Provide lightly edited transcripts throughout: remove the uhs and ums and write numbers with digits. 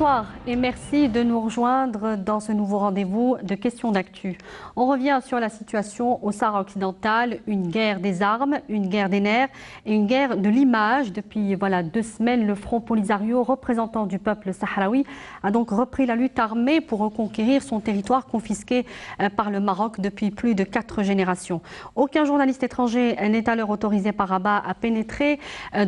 Bonsoir et merci de nous rejoindre dans ce nouveau rendez-vous de questions d'actu. On revient sur la situation au Sahara occidental, une guerre des armes, une guerre des nerfs et une guerre de l'image. Depuis 2 semaines, le Front Polisario, représentant du peuple sahraoui, a donc repris la lutte armée pour reconquérir son territoire confisqué par le Maroc depuis plus de 4 générations. Aucun journaliste étranger n'est alors autorisé par Rabat à pénétrer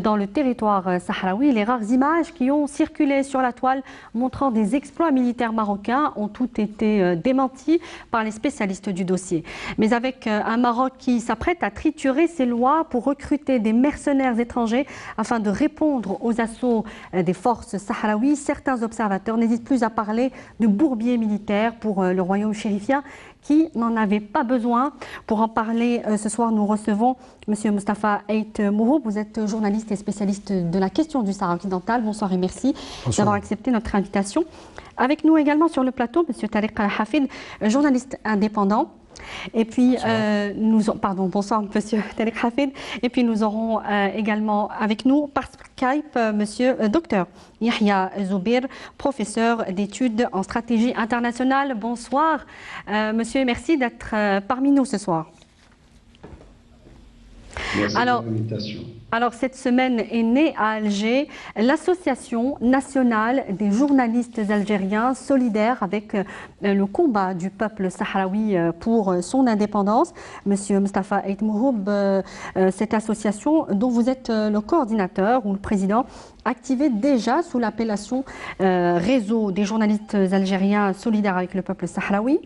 dans le territoire sahraoui. Les rares images qui ont circulé sur la toile montrant des exploits militaires marocains ont toutes été démentis par les spécialistes du dossier. Mais avec un Maroc qui s'apprête à triturer ses lois pour recruter des mercenaires étrangers afin de répondre aux assauts des forces sahraouies, certains observateurs n'hésitent plus à parler de bourbier militaire pour le royaume chérifien qui n'en avait pas besoin. Pour en parler ce soir, nous recevons M. Mostafa Ait Mouhoub. Vous êtes journaliste et spécialiste de la question du Sahara occidental. Bonsoir et merci d'avoir accepté notre invitation. Avec nous également sur le plateau, M. Tariq Al-Hafid, journaliste indépendant. Et puis, bonsoir Monsieur Tariq Hafid. Et puis nous aurons également avec nous par Skype Monsieur Dr Yahya Zoubir, professeur d'études en stratégie internationale. Bonsoir Monsieur et merci d'être parmi nous ce soir. Merci pour l'invitation. Alors, cette semaine est née à Alger l'Association nationale des journalistes algériens solidaires avec le combat du peuple sahraoui pour son indépendance. Monsieur Mostafa Ait Mouhoub, cette association dont vous êtes le coordinateur ou le président, activée déjà sous l'appellation Réseau des journalistes algériens solidaires avec le peuple sahraoui.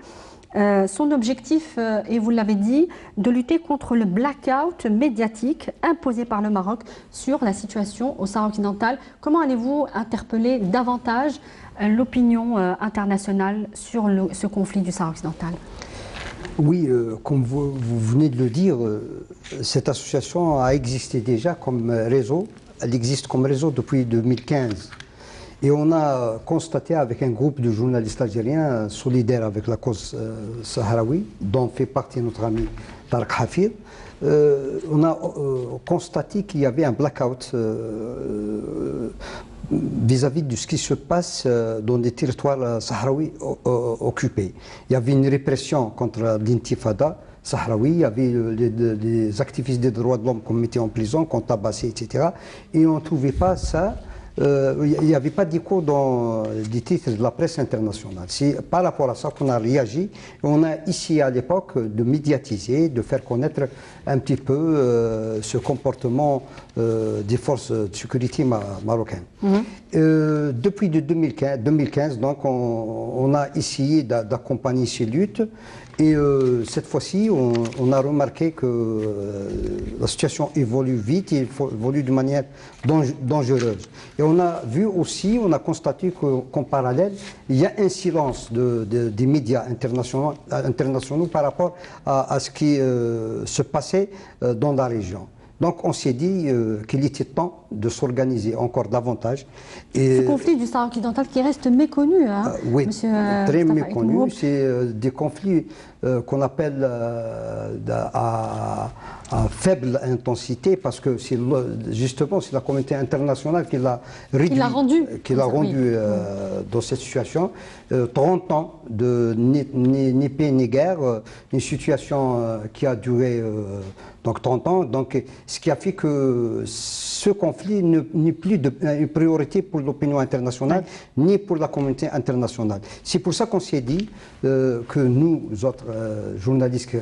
Son objectif est, vous l'avez dit, de lutter contre le blackout médiatique imposé par le Maroc sur la situation au Sahara occidental. Comment allez-vous interpeller davantage l'opinion internationale sur ce conflit du Sahara occidental? Oui, comme vous venez de le dire, cette association a existé déjà comme réseau. Elle existe comme réseau depuis 2015. Et on a constaté avec un groupe de journalistes algériens solidaires avec la cause sahraoui, dont fait partie notre ami Tariq Hafid, on a constaté qu'il y avait un blackout vis-à-vis de ce qui se passe dans les territoires sahraouis occupés. Il y avait une répression contre l'intifada sahraoui, il y avait des activistes des droits de l'homme qu'on mettait en prison, qu'on tabassait, etc. Et on ne trouvait pas ça. Il n'y avait pas d'écho dans les titres de la presse internationale. C'est par rapport à ça qu'on a réagi. On a essayé à l'époque de médiatiser, de faire connaître un petit peu ce comportement des forces de sécurité marocaines. Depuis 2015, donc, on a essayé d'accompagner ces luttes. Et cette fois-ci, on a remarqué que la situation évolue vite et évolue de manière dangereuse. Et on a vu aussi, on a constaté qu'en parallèle, il y a un silence des médias internationaux par rapport à ce qui se passait dans la région. Donc on s'est dit qu'il était temps de s'organiser encore davantage. Et ce conflit du Sahara occidental qui reste méconnu, hein, oui, monsieur très méconnu. C'est des conflits qu'on appelle à faible intensité parce que c'est justement c'est la communauté internationale qui l'a rendu dans cette situation. 30 ans de ni paix ni guerre, une situation qui a duré donc 30 ans, donc ce qui a fait que ce conflit n'est plus une priorité pour l'opinion internationale ni pour la communauté internationale. C'est pour ça qu'on s'est dit que nous autres journalistes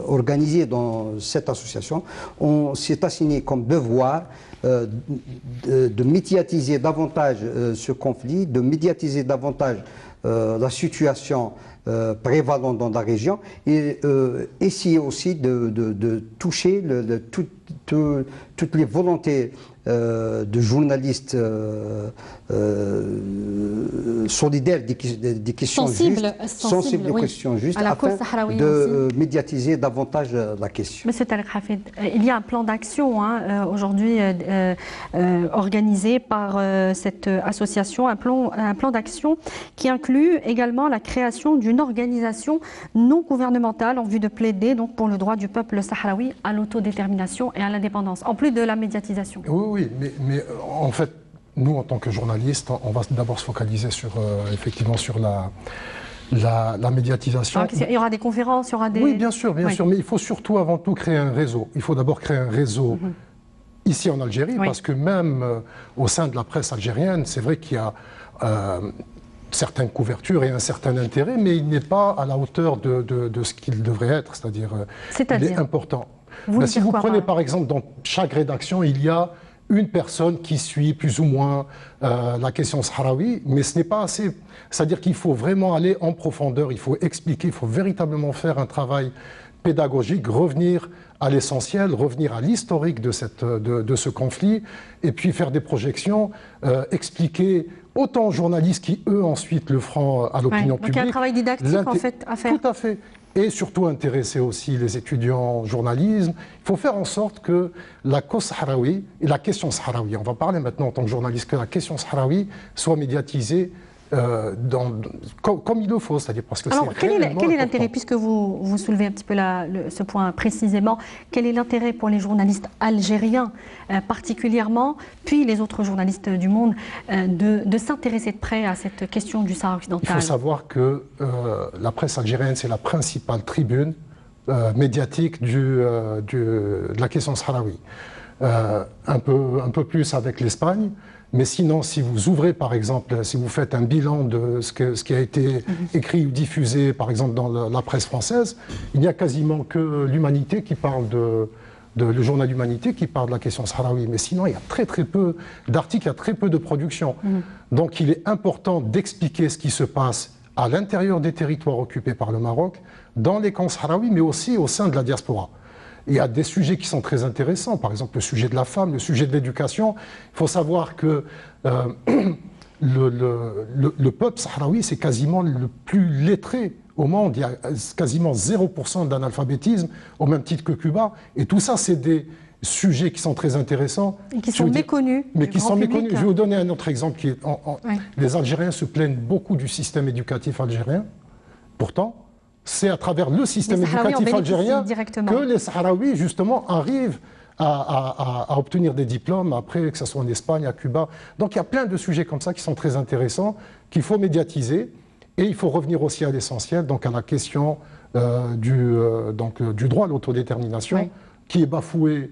organisés dans cette association, on s'est assigné comme devoir de médiatiser davantage ce conflit, de médiatiser davantage la situation prévalente dans la région et essayer aussi de toucher toutes les volontés de journalistes solidaires des questions sensibles aux questions justes, afin de médiatiser davantage la question. Monsieur Tariq Hafid, il y a un plan d'action aujourd'hui organisé par cette association, un plan d'action qui inclut également la création d'une organisation non gouvernementale en vue de plaider donc pour le droit du peuple sahraoui à l'autodétermination et à l'indépendance, en plus de la médiatisation. Oui, mais en fait, nous, en tant que journalistes, on va d'abord se focaliser sur, effectivement, sur la médiatisation. Donc, il y aura des conférences, il y aura des... Oui, bien sûr, mais il faut surtout, avant tout, créer un réseau. Il faut d'abord créer un réseau ici en Algérie, parce que même au sein de la presse algérienne, c'est vrai qu'il y a certaines couvertures et un certain intérêt, mais il n'est pas à la hauteur de ce qu'il devrait être, c'est-à-dire il est important. Si vous prenez par exemple dans chaque rédaction, il y a une personne qui suit plus ou moins la question sahraoui, mais ce n'est pas assez. C'est-à-dire qu'il faut vraiment aller en profondeur, il faut expliquer, il faut véritablement faire un travail pédagogique, revenir à l'essentiel, revenir à l'historique de ce conflit, et puis faire des projections, expliquer autant aux journalistes qui, eux, ensuite le feront à l'opinion publique. Donc il y a un travail didactique, en fait, à faire. Tout à fait. Et surtout intéresser aussi les étudiants en journalisme. Il faut faire en sorte que la cause sahraoui et la question sahraoui, on va parler maintenant en tant que journaliste, que la question sahraoui soit médiatisée comme il le faut, c'est-à-dire parce que alors, quel est l'intérêt, puisque vous soulevez un petit peu ce point précisément, quel est l'intérêt pour les journalistes algériens particulièrement, puis les autres journalistes du monde, de s'intéresser de près à cette question du Sahara occidental? Il faut savoir que la presse algérienne, c'est la principale tribune médiatique de la question sahraoui. Un peu plus avec l'Espagne. Mais sinon, si vous ouvrez, par exemple, si vous faites un bilan de ce qui a été écrit ou diffusé, par exemple, dans la presse française, il n'y a quasiment que l'Humanité qui parle le journal Humanité qui parle de la question sahraoui. Mais sinon, il y a très peu d'articles, il y a très peu de production. Donc il est important d'expliquer ce qui se passe à l'intérieur des territoires occupés par le Maroc, dans les camps sahraouis, mais aussi au sein de la diaspora. Il y a des sujets qui sont très intéressants, par exemple le sujet de la femme, le sujet de l'éducation. Il faut savoir que le peuple sahraoui, c'est quasiment le plus lettré au monde. Il y a quasiment 0% d'analphabétisme, au même titre que Cuba. Et tout ça, c'est des sujets qui sont très intéressants. Et qui sont méconnus. Mais qui sont méconnus. Je vais vous donner un autre exemple. Les Algériens se plaignent beaucoup du système éducatif algérien. Pourtant, c'est à travers le système éducatif algérien que les Sahraouis, justement, arrivent à obtenir des diplômes, après, que ce soit en Espagne, à Cuba. Donc il y a plein de sujets comme ça qui sont très intéressants, qu'il faut médiatiser. Et il faut revenir aussi à l'essentiel, donc à la question du droit à l'autodétermination, qui est bafoué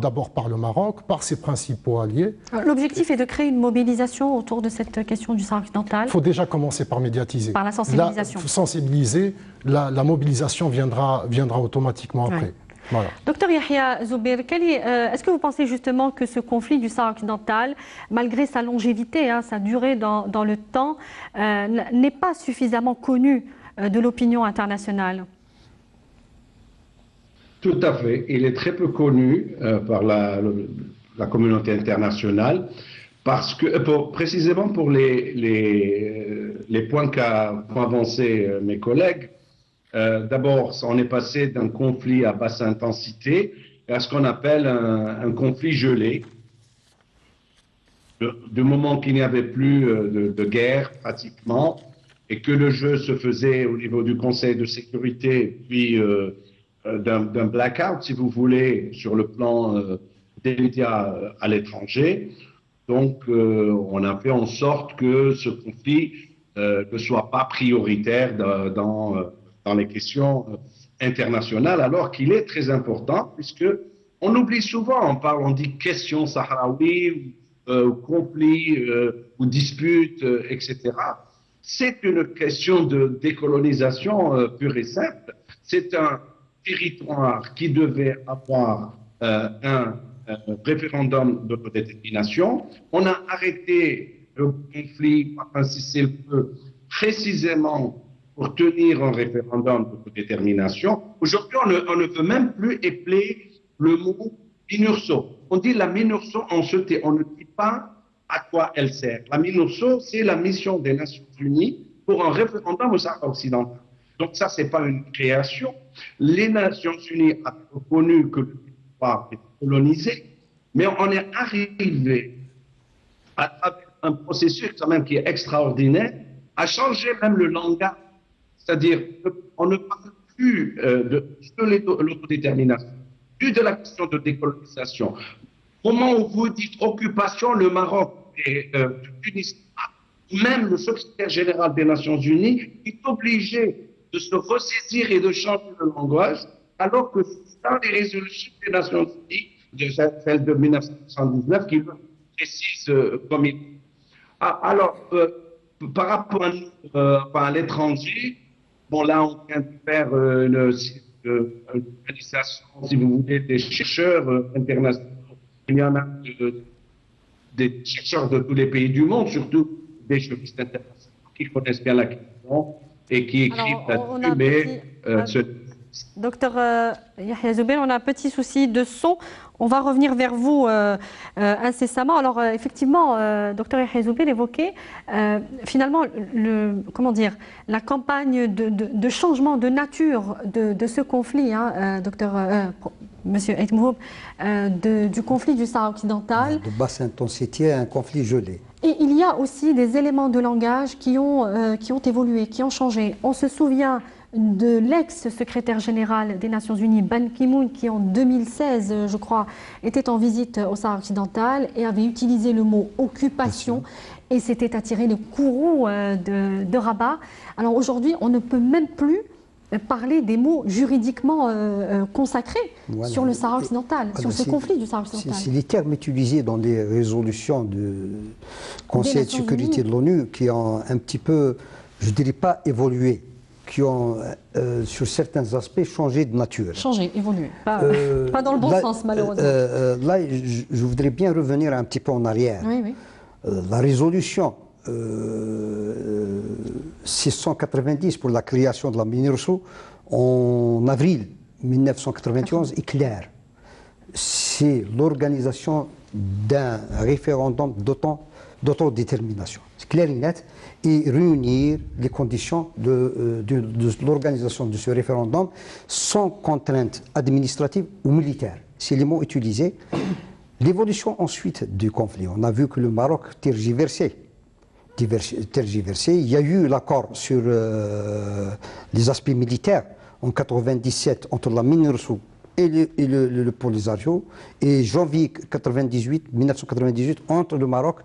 d'abord par le Maroc, par ses principaux alliés. L'objectif est de créer une mobilisation autour de cette question du Sahara occidental. Il faut déjà commencer par médiatiser. Par la sensibilisation. Sensibiliser, la mobilisation viendra automatiquement après. Voilà. Docteur Yahya Zoubir, est-ce que vous pensez justement que ce conflit du Sahara occidental, malgré sa longévité, sa durée dans le temps, n'est pas suffisamment connu de l'opinion internationale? Tout à fait. Il est très peu connu par la communauté internationale parce que, précisément pour les points qu'ont avancé mes collègues. D'abord, on est passé d'un conflit à basse intensité à ce qu'on appelle un conflit gelé. Du moment qu'il n'y avait plus de guerre pratiquement et que le jeu se faisait au niveau du Conseil de sécurité, puis d'un blackout, si vous voulez, sur le plan des médias à l'étranger. Donc, on a fait en sorte que ce conflit ne soit pas prioritaire dans les questions internationales, alors qu'il est très important, puisque on oublie souvent, on dit question sahraoui, conflit ou dispute, etc. C'est une question de décolonisation pure et simple. C'est un territoire qui devait avoir un référendum d'autodétermination. On a arrêté le conflit, enfin si c'est le peu, précisément pour tenir un référendum d'autodétermination. Aujourd'hui, on ne peut même plus épeler le mot MINURSO. On dit la MINURSO, on ne dit pas à quoi elle sert. La MINURSO, c'est la mission des Nations Unies pour un référendum au Sahara occidental. Donc ça, c'est pas une création. Les Nations Unies ont reconnu que le territoire est colonisé, mais on est arrivé à travers un processus quand même qui est extraordinaire à changer même le langage. C'est-à-dire qu'on ne parle plus de l'autodétermination, plus de la question de décolonisation, Comment vous dites occupation, le Maroc et Tunis, même le secrétaire général des Nations Unies est obligé de se ressaisir et de changer de langage, alors que c'est dans les résolutions des Nations Unies, celle de 1979, qui le précise comme il. Alors, par rapport à l'étranger, bon là, on vient de faire une organisation, si vous voulez, des chercheurs internationaux. Il y en a des chercheurs de tous les pays du monde, surtout des juristes internationaux qui connaissent bien la question et qui écrivent là-dessus, mais Docteur Yahya Zoubeir, on a un petit souci de son. On va revenir vers vous incessamment. Alors effectivement, docteur Yahya Zoubeir évoquait finalement comment dire, la campagne de changement de nature de ce conflit, docteur Monsieur Aït Mouhoub, du conflit du Sahara occidental. De basse intensité, un conflit gelé. Et il y a aussi des éléments de langage qui ont évolué, qui ont changé. On se souvient de l'ex-secrétaire général des Nations Unies, Ban Ki-moon, qui en 2016, je crois, était en visite au Sahara occidental et avait utilisé le mot occupation et s'était attiré le courroux de Rabat. Alors aujourd'hui, on ne peut même plus parler des mots juridiquement consacrés sur le Sahara occidental, sur ce conflit du Sahara occidental. C'est les termes utilisés dans les résolutions du Conseil de sécurité de l'ONU qui ont un petit peu, je ne dirais pas évolué, qui ont, sur certains aspects, changé de nature. Changé, évolué. Pas dans le bon sens, malheureusement. Là, je voudrais bien revenir un petit peu en arrière. Oui, oui. La résolution 690 pour la création de la MINURSO en avril 1991 est claire. C'est l'organisation d'un référendum d'autodétermination. C'est clair et net. Et réunir les conditions de l'organisation de ce référendum sans contrainte administrative ou militaire. C'est les mots utilisés. L'évolution ensuite du conflit. On a vu que le Maroc tergiversait. Il y a eu l'accord sur les aspects militaires en 1997 entre la MINURSO et le Polisario, et janvier 1998 entre le Maroc,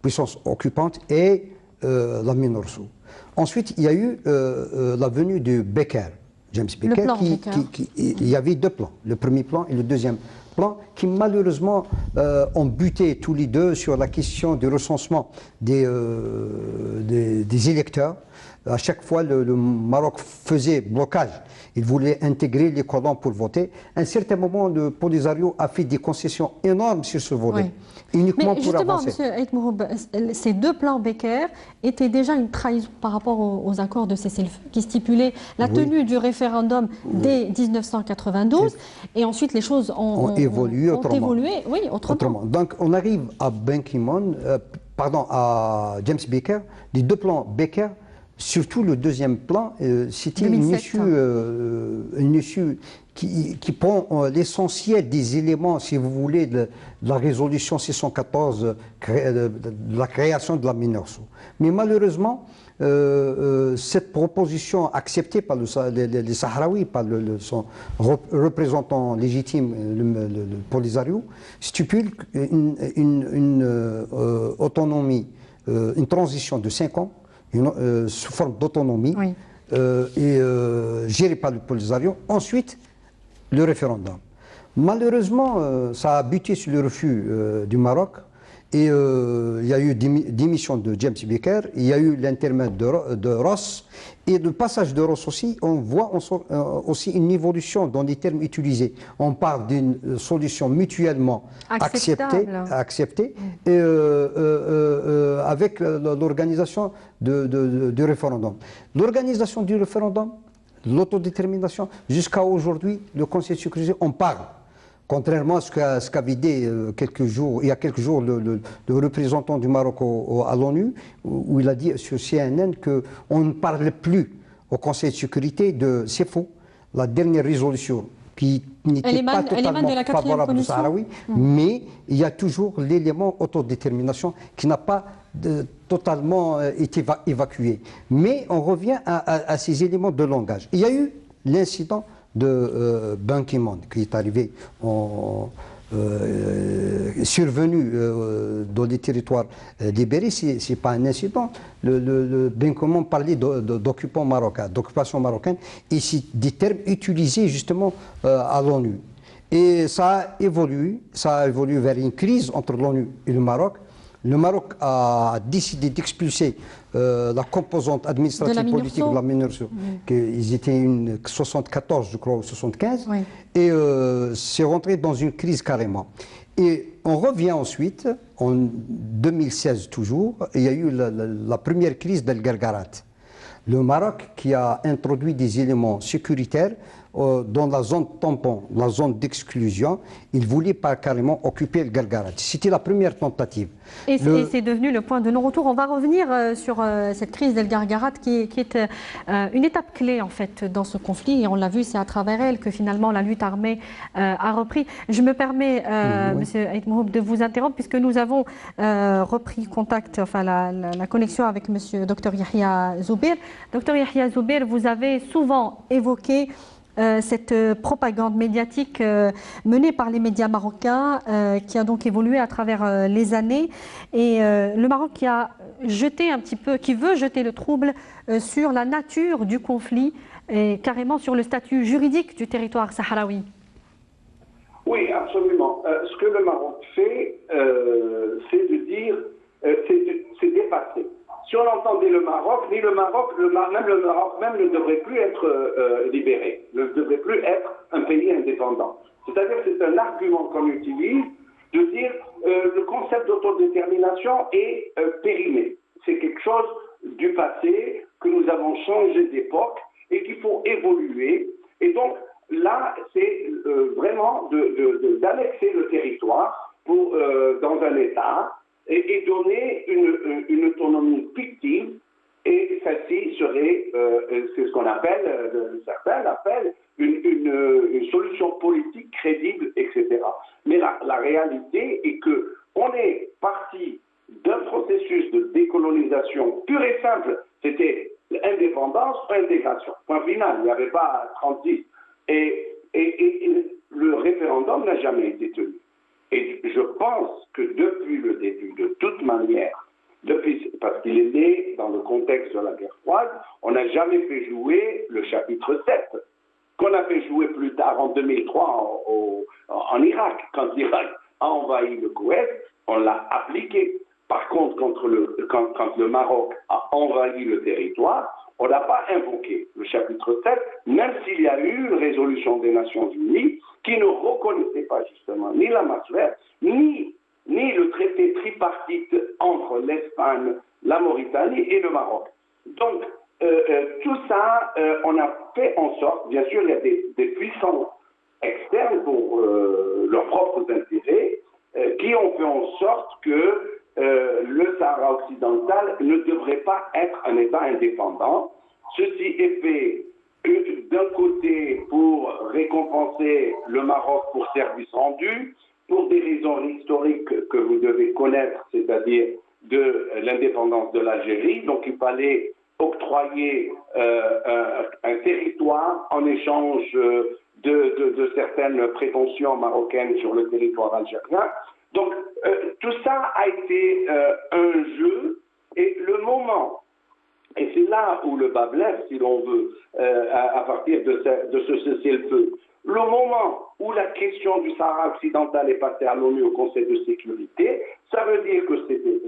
puissance occupante, et la MINURSO. Ensuite, il y a eu la venue de Becker, James Becker, il y avait deux plans, le premier plan et le deuxième plan, qui malheureusement ont buté tous les deux sur la question du recensement des électeurs. À chaque fois, le Maroc faisait blocage. Il voulait intégrer les colons pour voter. À un certain moment, le Polisario a fait des concessions énormes sur ce volet, uniquement pour avancer. Monsieur Aït Mouhoub, ces deux plans Becker étaient déjà une trahison par rapport aux accords de cessez-le-feu qui stipulaient la tenue du référendum dès 1992, et ensuite les choses ont évolué autrement. Donc on arrive à Ban Ki-moon, à James Becker, les deux plans Becker. Surtout le deuxième plan, c'était une issue qui prend l'essentiel des éléments, si vous voulez, de la résolution 614, de la création de la MINURSO. Mais malheureusement, cette proposition acceptée par les Sahraouis, par son représentant légitime, le Polisario, stipule une autonomie, une transition de 5 ans, sous forme d'autonomie, gérée par le Polisario. Ensuite, le référendum. Malheureusement, ça a buté sur le refus du Maroc, et il y a eu démission de James Becker, il y a eu l'intermède de Ross, et le passage de Ross aussi, on voit aussi une évolution dans les termes utilisés. On parle d'une solution mutuellement acceptée et, avec l'organisation du référendum. L'organisation du référendum, l'autodétermination, jusqu'à aujourd'hui, le Conseil de sécurité, on parle. Contrairement à ce qu'avait dit il y a quelques jours, le représentant du Maroc à l'ONU, où il a dit sur CNN qu'on ne parle plus au Conseil de sécurité de... C'est faux. La dernière résolution qui n'était pas totalement favorable aux Sahraouis, mais il y a toujours l'élément autodétermination qui n'a pas totalement été évacué. Mais on revient à ces éléments de langage. Il y a eu l'incident de Ban Ki-moon, qui est arrivé survenu dans les territoires libérés, ce n'est pas un incident. Le Ban Ki-moon parlait d'occupants marocains, d'occupation marocaine, et c'est des termes utilisés justement à l'ONU. Et ça a évolué vers une crise entre l'ONU et le Maroc. Le Maroc a décidé d'expulser la composante administrative politique de la MINURSO, qu'ils étaient 74, je crois, ou 75, oui. Et c'est rentré dans une crise carrément. Et on revient ensuite, en 2016 toujours, il y a eu la première crise d'El Gargarat. Le Maroc qui a introduit des éléments sécuritaires dans la zone tampon, la zone d'exclusion, il voulait pas carrément occuper le Galgarat. C'était la première tentative. Et c'est devenu le point de non-retour. On va revenir sur cette crise d'El Gargarat qui est une étape clé en fait dans ce conflit. Et on l'a vu, c'est à travers elle que finalement la lutte armée a repris. Je me permets, Monsieur Aït Mouhoub, de vous interrompre puisque nous avons repris contact, enfin la connexion avec Monsieur Dr Yahya Zoubir. Dr Yahya Zoubir, vous avez souvent évoqué cette propagande médiatique menée par les médias marocains qui a donc évolué à travers les années et le Maroc qui a jeté un petit peu, qui veut jeter le trouble sur la nature du conflit et carrément sur le statut juridique du territoire sahraoui. Oui, absolument. Ce que le Maroc fait, c'est de dire, c'est dépasser. Si on entendait le Maroc, même le Maroc même ne devrait plus être libéré, ne devrait plus être un pays indépendant. C'est-à-dire que c'est un argument qu'on utilise de dire le concept d'autodétermination est périmé. C'est quelque chose du passé, que nous avons changé d'époque et qu'il faut évoluer. Et donc là, c'est vraiment d'annexer le territoire dans un État et donner une autonomie fictive, et celle-ci serait, c'est ce qu'on appelle, certains l'appellent, une solution politique crédible, etc. Mais la réalité est qu'on est parti d'un processus de décolonisation pur et simple. C'était indépendance ou intégration. Point final, il n'y avait pas 36. Et le référendum n'a jamais été tenu. Et je pense que depuis le début, de toute manière, parce qu'il est né dans le contexte de la guerre froide, on n'a jamais fait jouer le chapitre 7, qu'on a fait jouer plus tard en 2003 en Irak. Quand l'Irak a envahi le Koweït, on l'a appliqué. Par contre, quand le Maroc a envahi le territoire, on n'a pas invoqué le chapitre 7, même s'il y a eu une résolution des Nations Unies qui ne reconnaissait pas justement ni la Masouère, ni le traité tripartite entre l'Espagne, la Mauritanie et le Maroc. Donc, tout ça, on a fait en sorte, bien sûr, il y a des puissances externes pour leurs propres intérêts, qui ont fait en sorte que le Sahara occidental ne devrait pas être un État indépendant. Ceci est fait d'un côté pour récompenser le Maroc pour service rendu, pour des raisons historiques que vous devez connaître, c'est-à-dire de l'indépendance de l'Algérie. Donc il fallait octroyer un territoire en échange de certaines prétentions marocaines sur le territoire algérien. Donc tout ça a été un jeu, et le moment, et c'est là où le bas blesse, si l'on veut, à partir de ce cessez-le-feu, le moment où la question du Sahara occidental est passée à l'ONU, au Conseil de sécurité, ça veut dire que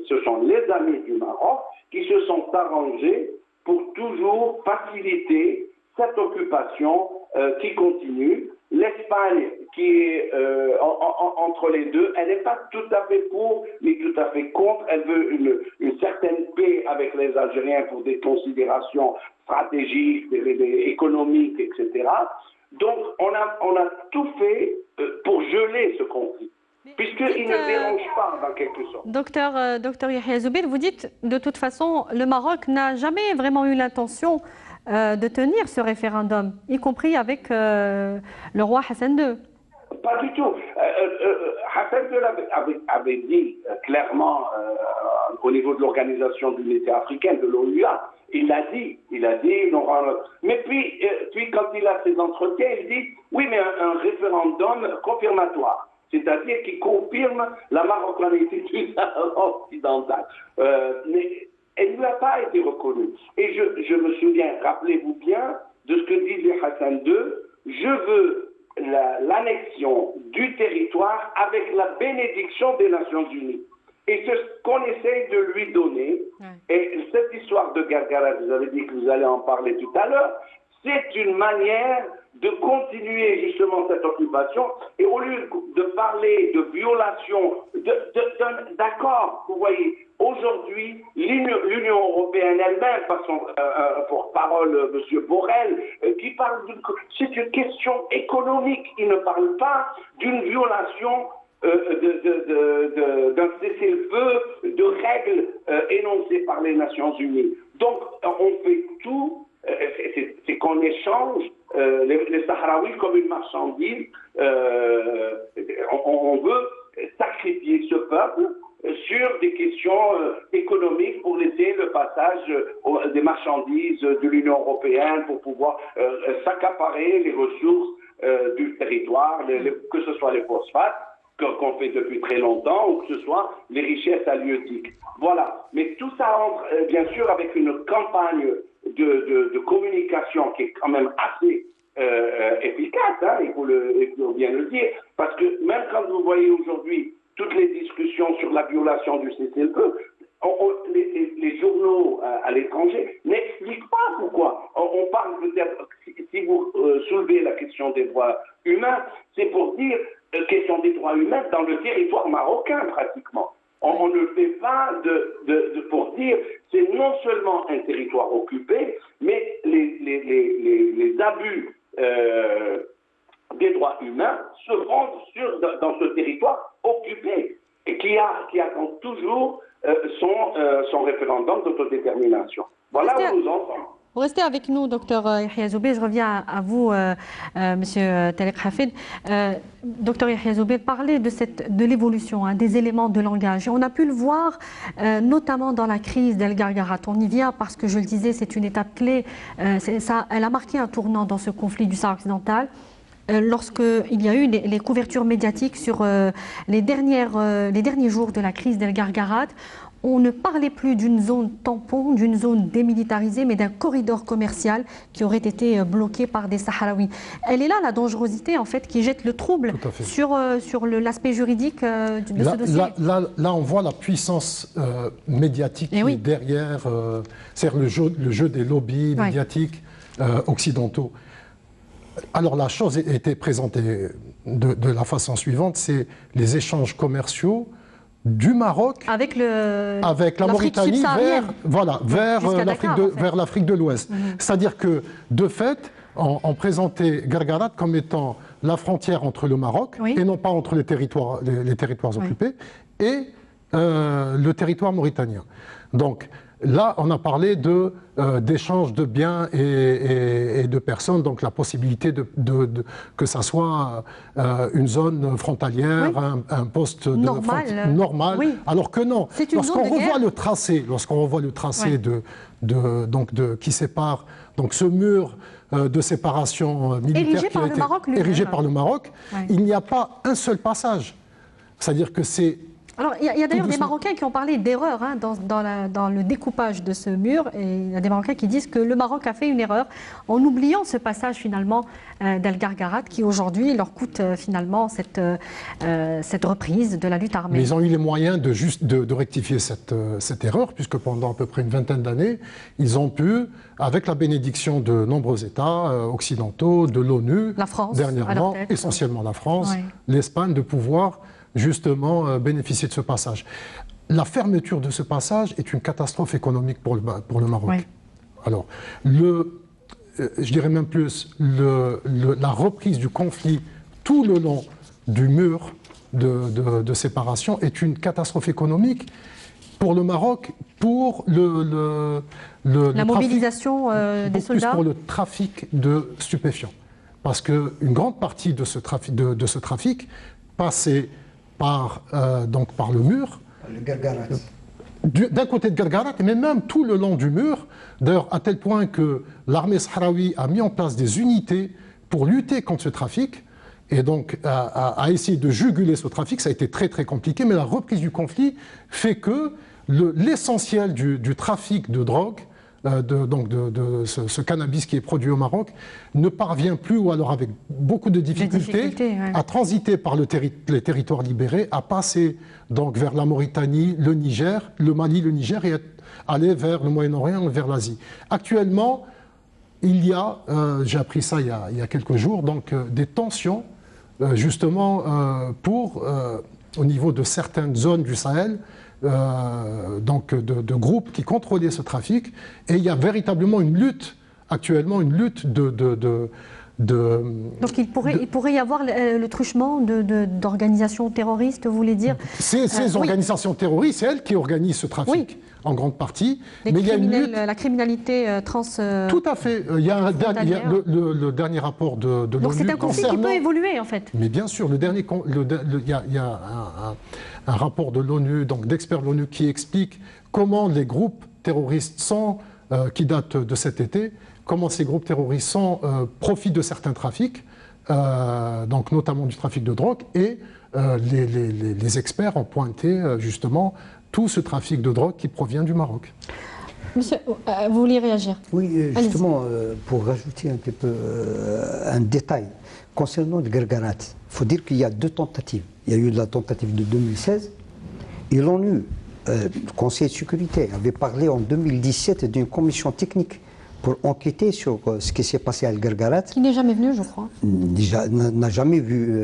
ce sont les amis du Maroc qui se sont arrangés pour toujours faciliter cette occupation qui continue. L'Espagne, qui est entre les deux, elle n'est pas tout à fait pour, ni tout à fait contre. Elle veut une certaine paix avec les Algériens pour des considérations stratégiques, économiques, etc. Donc, on a tout fait pour geler ce conflit, puisqu'il ne dérange pas, en quelque sorte. Docteur Yahya Zoubir, vous dites, de toute façon, le Maroc n'a jamais vraiment eu l'intention de tenir ce référendum, y compris avec le roi Hassan II. Pas du tout. Hassan II avait dit clairement au niveau de l'Organisation de l'Unité africaine, de l'OUA, Il l'a dit, mais puis quand il a ses entretiens, il dit, oui, mais un référendum confirmatoire, c'est-à-dire qui confirme la marocanité du Sahara occidental. Mais elle n'a pas été reconnue. Et je me souviens, rappelez-vous bien, de ce que disait Hassan II, je veux l'annexion du territoire avec la bénédiction des Nations Unies. Et c'est ce qu'on essaye de lui donner. Et cette histoire de Gargarat, vous avez dit que vous allez en parler tout à l'heure, c'est une manière de continuer justement cette occupation. Et au lieu de parler de violation, d'accord, vous voyez, aujourd'hui, l'Union européenne elle-même, par son porte-parole, M. Borrell, qui parle c'est une question économique. Il ne parle pas d'une violation d'un cessez-le-feu, de règles énoncées par les Nations Unies. Donc, on fait tout, c'est qu'on échange les Sahraouis comme une marchandise. On veut sacrifier ce peuple sur des questions économiques pour laisser le passage des marchandises de l'Union européenne pour pouvoir s'accaparer les ressources du territoire, que ce soit les phosphates, qu'on fait depuis très longtemps, ou que ce soit les richesses halieutiques. Voilà. Mais tout ça entre, bien sûr, avec une campagne de communication qui est quand même assez efficace, hein, il faut bien le dire, parce que même quand vous voyez aujourd'hui toutes les discussions sur la violation du cessez-le-feu, les journaux à l'étranger n'expliquent pas pourquoi. On parle peut-être, si vous soulevez la question des droits humains, c'est pour dire question des droits humains dans le territoire marocain pratiquement. On ne le fait pas pour dire c'est non seulement un territoire occupé, mais les abus des droits humains se font dans ce territoire occupé et qui attend toujours son référendum d'autodétermination. Voilà où nous en sommes. Vous restez avec nous, docteur Yahya Zoubir. Je reviens à vous, monsieur Tariq Hafid. Docteur Yahya Zoubir, parler de l'évolution, des éléments de langage. Et on a pu le voir, notamment dans la crise d'El Gargarat. On y vient parce que, je le disais, c'est une étape clé. Elle a marqué un tournant dans ce conflit du Sahara occidental. Lorsqu'il y a eu les couvertures médiatiques sur les derniers jours de la crise d'El Gargarat, on ne parlait plus d'une zone tampon, d'une zone démilitarisée, mais d'un corridor commercial qui aurait été bloqué par des Sahraouis. Elle est là, la dangerosité, en fait, qui jette le trouble sur l'aspect juridique de ce dossier. Là, on voit la puissance médiatique qui est derrière, c'est-à-dire le jeu des lobbies médiatiques occidentaux. Alors, la chose a été présentée de la façon suivante, c'est les échanges commerciaux du Maroc avec la Mauritanie vers l'Afrique de l'Ouest. C'est-à-dire que, de fait, on présentait Gargarat comme étant la frontière entre le Maroc, et non pas entre les territoires occupés, et le territoire mauritanien. Donc, là, on a parlé d'échange de biens et de personnes, donc la possibilité que ça soit une zone frontalière, un poste normal, alors que non. Lorsqu'on revoit le tracé, qui sépare donc ce mur de séparation militaire qui a été érigé par le Maroc, il n'y a pas un seul passage. C'est-à-dire que c'est... Alors, il y a d'ailleurs des Marocains qui ont parlé d'erreur dans le découpage de ce mur. Et il y a des Marocains qui disent que le Maroc a fait une erreur en oubliant ce passage finalement d'El Gargarat qui aujourd'hui leur coûte finalement cette reprise de la lutte armée. Mais ils ont eu les moyens de rectifier cette erreur, puisque pendant à peu près une vingtaine d'années, ils ont pu, avec la bénédiction de nombreux États occidentaux, de l'ONU, dernièrement, essentiellement la France, l'Espagne, de pouvoir justement bénéficier de ce passage. La fermeture de ce passage est une catastrophe économique pour le Maroc. Alors, je dirais même plus, la reprise du conflit tout le long du mur de séparation est une catastrophe économique pour le Maroc, pour la mobilisation des soldats, pour le trafic de stupéfiants. Parce qu'une grande partie de ce trafic passait par le mur, d'un côté de Gargarat, mais même tout le long du mur, d'ailleurs à tel point que l'armée sahraoui a mis en place des unités pour lutter contre ce trafic, et donc a essayé de juguler ce trafic. Ça a été très très compliqué, mais la reprise du conflit fait que l'essentiel du trafic de drogue, de ce cannabis qui est produit au Maroc, ne parvient plus, ou alors avec beaucoup de difficultés, à transiter par les territoires libérés, à passer donc vers la Mauritanie, le Niger, le Mali, le Niger, et aller vers le Moyen-Orient, vers l'Asie. Actuellement, il y a, j'ai appris ça il y a quelques jours, donc des tensions justement au niveau de certaines zones du Sahel, donc de groupes qui contrôlaient ce trafic, et il y a véritablement une lutte actuellement, une lutte donc il pourrait y avoir le truchement d'organisations terroristes, vous voulez dire? Ces organisations terroristes, c'est elles qui organisent ce trafic, en grande partie. Mais il y a une lutte... La criminalité trans... Tout à fait. Il y a le dernier rapport de l'ONU. Donc c'est un conflit qui peut évoluer, en fait. Mais bien sûr, il y a un rapport de l'ONU, donc d'experts de l'ONU, qui explique comment les groupes terroristes qui datent de cet été, comment ces groupes terroristes profitent de certains trafics, donc notamment du trafic de drogue, et les experts ont pointé justement tout ce trafic de drogue qui provient du Maroc. Monsieur, vous voulez réagir? Oui, justement, pour rajouter un petit peu un détail concernant le Gargarat, il faut dire qu'il y a deux tentatives. Il y a eu la tentative de 2016 et l'ONU, le Conseil de sécurité, avait parlé en 2017 d'une commission technique pour enquêter sur ce qui s'est passé à El Gargarat. Qui n'est jamais venu, je crois. N'a jamais vu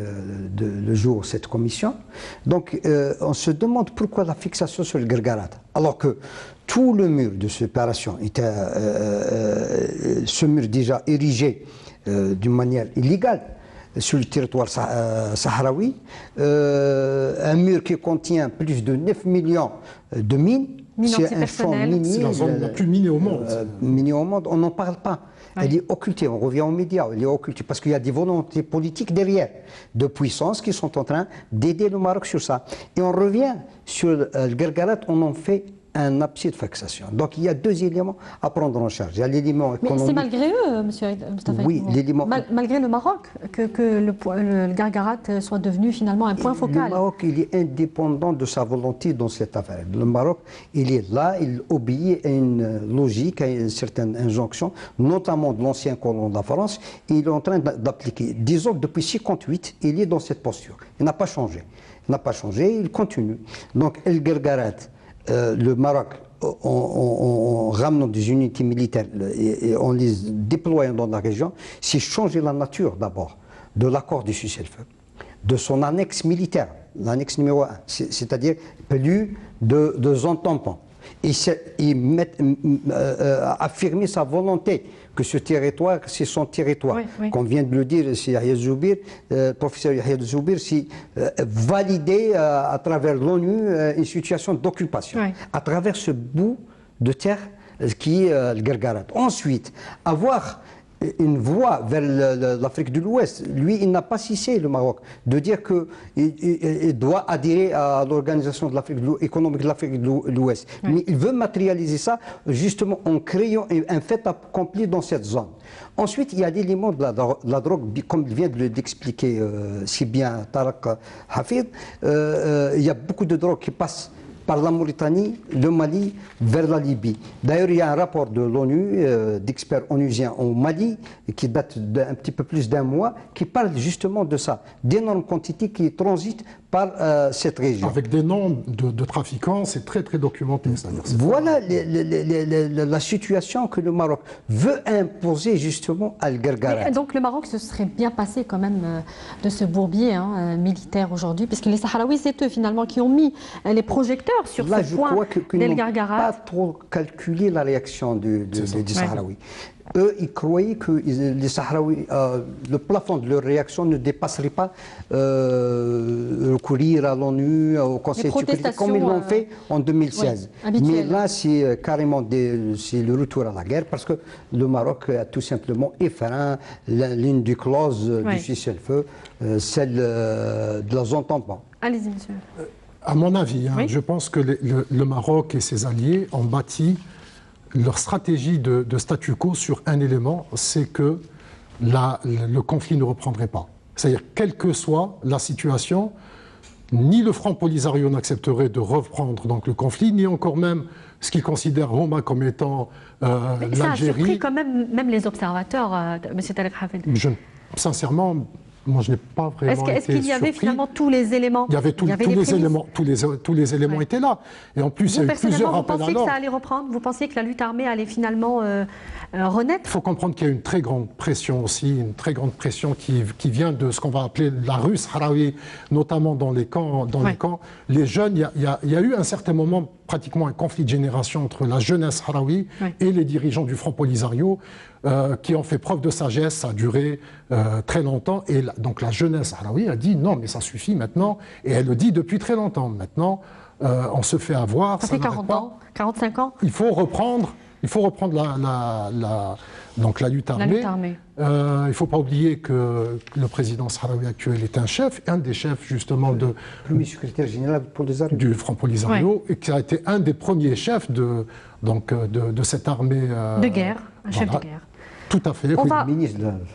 le jour, cette commission. Donc, on se demande pourquoi la fixation sur le Gargarat, alors que tout le mur de séparation était ce mur déjà érigé d'une manière illégale sur le territoire sahraoui, un mur qui contient plus de 9 millions de mines. C'est un champ minier. C'est la zone la plus minée au monde. Minée au monde, on n'en parle pas. Ouais. Elle est occultée, on revient aux médias, elle est occultée parce qu'il y a des volontés politiques derrière, de puissances qui sont en train d'aider le Maroc sur ça. Et on revient sur le Gargarat, on en fait un abcès de fixation. Donc il y a deux éléments à prendre en charge. Il y a l'élément économique. Mais c'est malgré eux, monsieur Mustafa. Oui, l'élément. Malgré le Maroc, que le Gargarat soit devenu finalement un point focal. Le Maroc, il est indépendant de sa volonté dans cette affaire. Le Maroc, il est là, il obéit à une logique, à une certaine injonction, notamment de l'ancien colon de la France. Et il est en train d'appliquer. Disons que depuis 1958, il est dans cette posture. Il n'a pas changé. Il n'a pas changé, il continue. Donc, El Gargarat, le Maroc, en ramenant des unités militaires et en les déployant dans la région, c'est changer la nature d'abord de l'accord de cessez-le-feu, de son annexe militaire, l'annexe numéro 1, c'est-à-dire plus de zone tampon. Et affirmer sa volonté que ce territoire, c'est son territoire. Oui, oui. Comme vient de le dire Yahya Zoubir, professeur Yahya Zoubir, c'est valider à travers l'ONU une situation d'occupation, oui, à travers ce bout de terre qui est le Gargarat. Ensuite, avoir une voie vers l'Afrique de l'Ouest. Lui, il n'a pas cessé, le Maroc, de dire qu'il doit adhérer à l'organisation économique de l'Afrique de l'Ouest. Oui. Mais il veut matérialiser ça justement en créant un fait accompli dans cette zone. Ensuite, il y a l'élément de la drogue, comme vient de l'expliquer si bien Tarek Hafid. Il y a beaucoup de drogue qui passent par la Mauritanie, le Mali, vers la Libye. D'ailleurs, il y a un rapport de l'ONU, d'experts onusiens au Mali, qui date d'un petit peu plus d'un mois, qui parle justement de ça, d'énormes quantités qui transitent par cette région. Avec des noms de trafiquants, c'est très très documenté. Voilà la situation que le Maroc veut imposer justement à El Gargarat. Donc le Maroc se serait bien passé quand même de ce bourbier militaire aujourd'hui, puisque les Sahraouis, c'est eux finalement qui ont mis les projecteurs sur là, ce point d'El Gargarat. Pas trop calculé la réaction des Sahraouis. Eux, ils croyaient que les Sahraouis, le plafond de leur réaction ne dépasserait pas recourir à l'ONU, au Conseil de sécurité, comme ils l'ont fait en 2016. Oui, mais là, c'est carrément le retour à la guerre, parce que le Maroc a tout simplement effreint l'une des clauses du cessez-le-feu, celle de la zone tampon. Allez-y, monsieur. À mon avis, Oui. je pense que le Maroc et ses alliés ont bâti leur stratégie de statu quo sur un élément, c'est que le conflit ne reprendrait pas. C'est-à-dire, quelle que soit la situation, ni le Front Polisario n'accepterait de reprendre donc, le conflit, ni encore même ce qu'ils considèrent Roma comme étant l'Algérie. Ça a surpris quand même les observateurs, M. Taleb Hafid. Sincèrement, moi je n'ai pas vraiment été Est-ce qu'il y avait surpris. finalement tous les éléments? Il y avait tous les éléments, tous les éléments Ouais. étaient là. Et en plus, il y a eu plusieurs rappels à Vous pensiez que l'ordre. ça allait reprendre? Vous pensiez que la lutte armée allait finalement renaître? Il faut comprendre qu'il y a une très grande pression aussi, une très grande pression qui vient de ce qu'on va appeler la rue Sahraoui, notamment dans les camps. Les camps. Les jeunes, il y a eu à un certain moment pratiquement un conflit de génération entre la jeunesse sahraoui et les dirigeants du Front Polisario qui ont fait preuve de sagesse. Ça a duré très longtemps. Et donc la jeunesse sahraoui a dit non, mais ça suffit maintenant. Et elle le dit depuis très longtemps. Maintenant, on se fait avoir. Ça fait 40 ans, 45 ans? Il faut reprendre donc la lutte armée. Il ne faut pas oublier que le président sahraoui actuel est un des chefs justement Premier secrétaire général du Front Polisario, et qui a été un des premiers chefs de cette armée. De guerre, un chef de guerre. Tout à fait.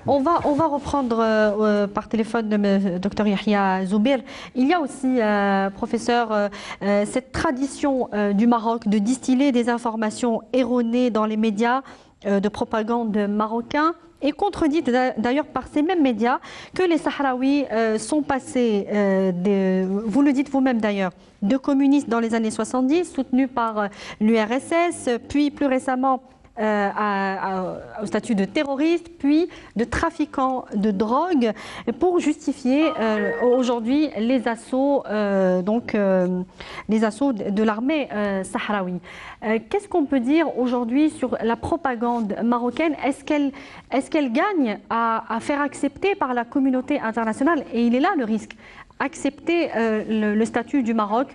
On va reprendre par téléphone Dr Yahya Zoubir. Il y a aussi, professeur, cette tradition du Maroc de distiller des informations erronées dans les médias de propagande marocains, et contredite d'ailleurs par ces mêmes médias que les Sahraouis sont passés, vous le dites vous-même d'ailleurs, de communistes dans les années 70, soutenus par l'URSS, puis plus récemment au statut de terroriste, puis de trafiquant de drogue, pour justifier aujourd'hui les assauts, les assauts de l'armée sahraoui. Qu'est-ce qu'on peut dire aujourd'hui sur la propagande marocaine? Est-ce qu'elle gagne à faire accepter par la communauté internationale? Et il est là le risque, accepter le statut du Maroc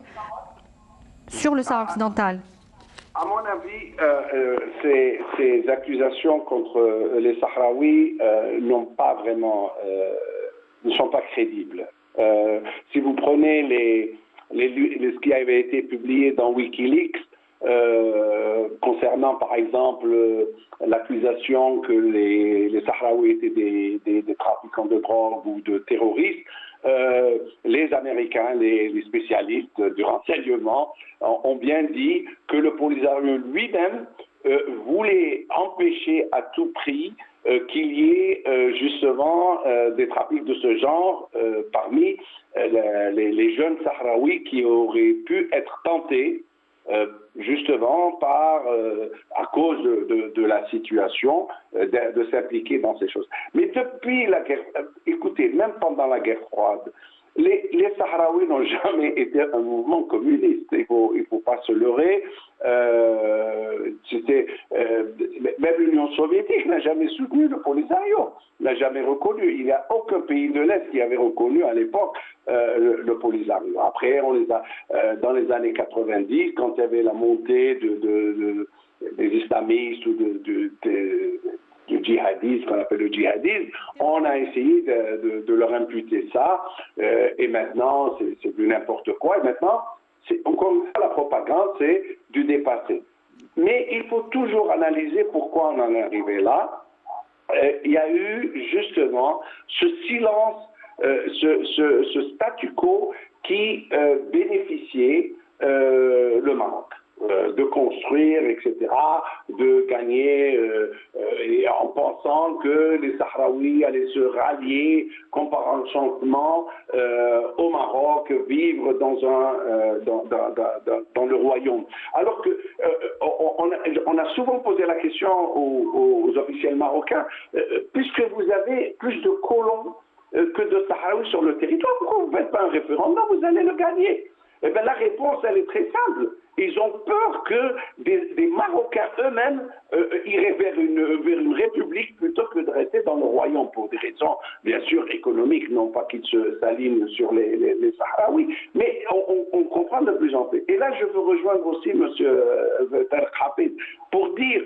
sur le Sahara occidental. À mon avis, ces accusations contre les Sahraouis ne sont pas crédibles. Si vous prenez ce qui avait été publié dans Wikileaks, concernant par exemple l'accusation que les Sahraouis étaient des trafiquants de drogue ou de terroristes, les Américains, les spécialistes du renseignement ont bien dit que le Polisario lui-même voulait empêcher à tout prix qu'il y ait justement des trafics de ce genre parmi les jeunes Sahraouis qui auraient pu être tentés justement à cause de la situation, de s'impliquer dans ces choses. Mais depuis la guerre, écoutez, même pendant la guerre froide, les Sahraouis n'ont jamais été un mouvement communiste. Il faut pas se leurrer. Même l'Union soviétique n'a jamais soutenu le Polisario, n'a jamais reconnu. Il n'y a aucun pays de l'Est qui avait reconnu à l'époque le Polisario. Après, on les a dans les années 90, quand il y avait la montée des islamistes ou du djihadisme, qu'on appelle le djihadisme, on a essayé de leur imputer ça, et maintenant c'est du n'importe quoi, et maintenant la propagande c'est du dépassé. Mais il faut toujours analyser pourquoi on en est arrivé là. Il y a eu justement ce silence, ce statu quo qui bénéficiait le Maroc. De construire, etc., de gagner, et en pensant que les Sahraouis allaient se rallier comme par enchantement au Maroc, vivre dans le royaume. Alors que on a souvent posé la question aux officiels marocains, puisque vous avez plus de colons que de Sahraouis sur le territoire, pourquoi vous ne faites pas un référendum, vous allez le gagner? Eh bien, la réponse, elle est très simple. Ils ont peur que des Marocains eux-mêmes iraient vers une république plutôt que de rester dans le royaume pour des raisons, bien sûr, économiques, non pas qu'ils s'alignent sur les Sahraouis, mais on comprend de plus en plus. Et là, je veux rejoindre aussi M. Taleb Hafid pour dire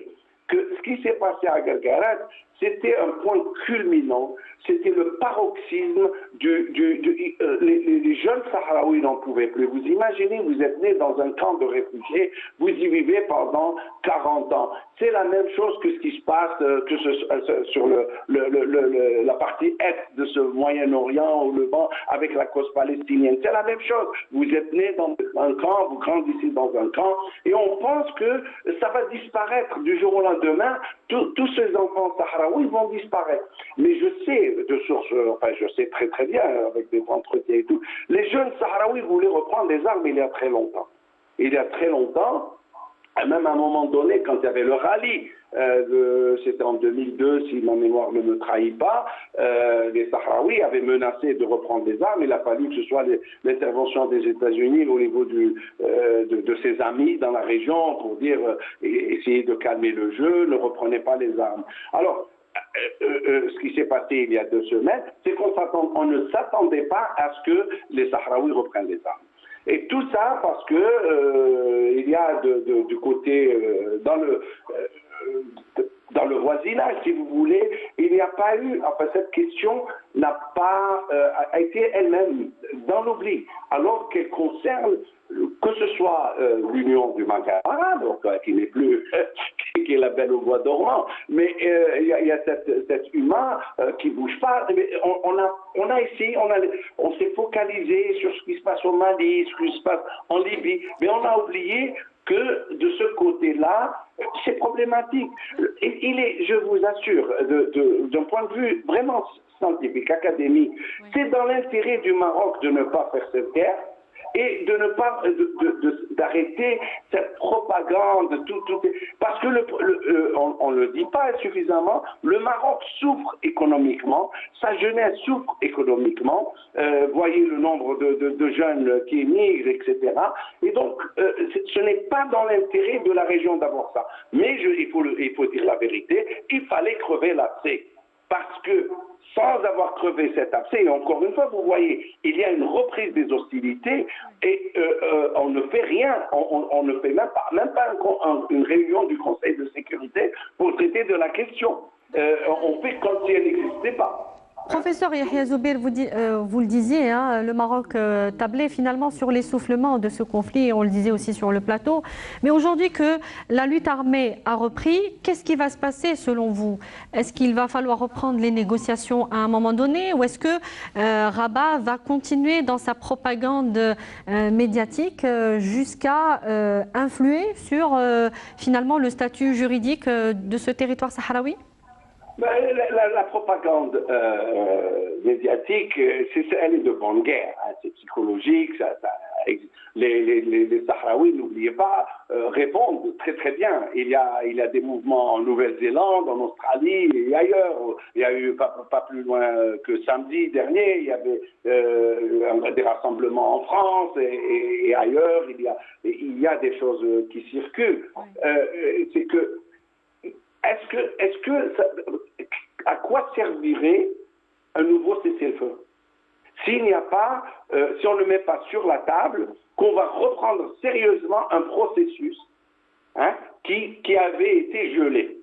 que ce qui s'est passé à Guerguerat, c'était un point culminant, c'était le paroxysme les jeunes Sahraouis n'en pouvaient plus. Vous imaginez, vous êtes né dans un camp de réfugiés, vous y vivez pendant 40 ans. C'est la même chose que ce qui se passe sur la partie est de ce Moyen-Orient, au Levant, avec la cause palestinienne. C'est la même chose. Vous êtes né dans un camp, vous grandissez dans un camp, et on pense que ça va disparaître du jour au lendemain. Tous ces enfants sahraouis vont disparaître. Mais je sais de sources, enfin je sais très très bien, avec des entretiens et tout, les jeunes sahraouis voulaient reprendre les armes il y a très longtemps. Il y a très longtemps, même à un moment donné, quand il y avait le rallye, c'était en 2002, si ma mémoire ne me trahit pas, les Sahraouis avaient menacé de reprendre des armes. Il a fallu que ce soit l'intervention des États-Unis au niveau de ses amis dans la région pour dire, essayer de calmer le jeu, ne reprenez pas les armes. Alors, ce qui s'est passé il y a 2 semaines, c'est qu'on ne s'attendait pas à ce que les Sahraouis reprennent les armes. Et tout ça parce que il y a du côté dans le voisinage, si vous voulez, il n'y a pas eu, enfin cette question n'a pas a été elle-même dans l'oubli, alors qu'elle concerne que ce soit l'Union du Maghreb arabe, qui n'est plus, qui est la belle au bois dormant, mais il y a cet humain qui bouge pas. On a essayé, on s'est focalisé sur ce qui se passe au Mali, ce qui se passe en Libye, mais on a oublié que de ce côté-là, c'est problématique. Je vous assure, d'un point de vue vraiment scientifique, académique, c'est dans l'intérêt du Maroc de ne pas faire cette guerre et de ne pas d'arrêter cette propagande, parce que on le dit pas suffisamment. Le Maroc souffre économiquement, sa jeunesse souffre économiquement. Voyez le nombre de jeunes qui émigrent, etc. Et donc, ce n'est pas dans l'intérêt de la région d'avoir ça. Mais il faut dire la vérité, il fallait crever l'abcès, parce que sans avoir crevé cet abcès, et encore une fois, vous voyez, il y a une reprise des hostilités et on ne fait rien, on ne fait même pas une réunion du Conseil de sécurité pour traiter de la question. On fait comme si elle n'existait pas. Professeur Yahya Zoubeir, vous le disiez, hein, le Maroc tablait finalement sur l'essoufflement de ce conflit, et on le disait aussi sur le plateau. Mais aujourd'hui que la lutte armée a repris, qu'est-ce qui va se passer selon vous? Est-ce qu'il va falloir reprendre les négociations à un moment donné, ou est-ce que Rabat va continuer dans sa propagande médiatique jusqu'à influer sur finalement le statut juridique de ce territoire sahraoui? La propagande médiatique, elle est de bonne guerre, hein, c'est psychologique, les Sahraouis, n'oubliez pas, répondent très très bien. Il y a des mouvements en Nouvelle-Zélande, en Australie et ailleurs. Il y a eu pas plus loin que samedi dernier, il y avait des rassemblements en France et ailleurs. Il y a des choses qui circulent. C'est que à quoi servirait un nouveau cessez-le-feu s'il n'y a pas, si on ne le met pas sur la table, qu'on va reprendre sérieusement un processus qui avait été gelé.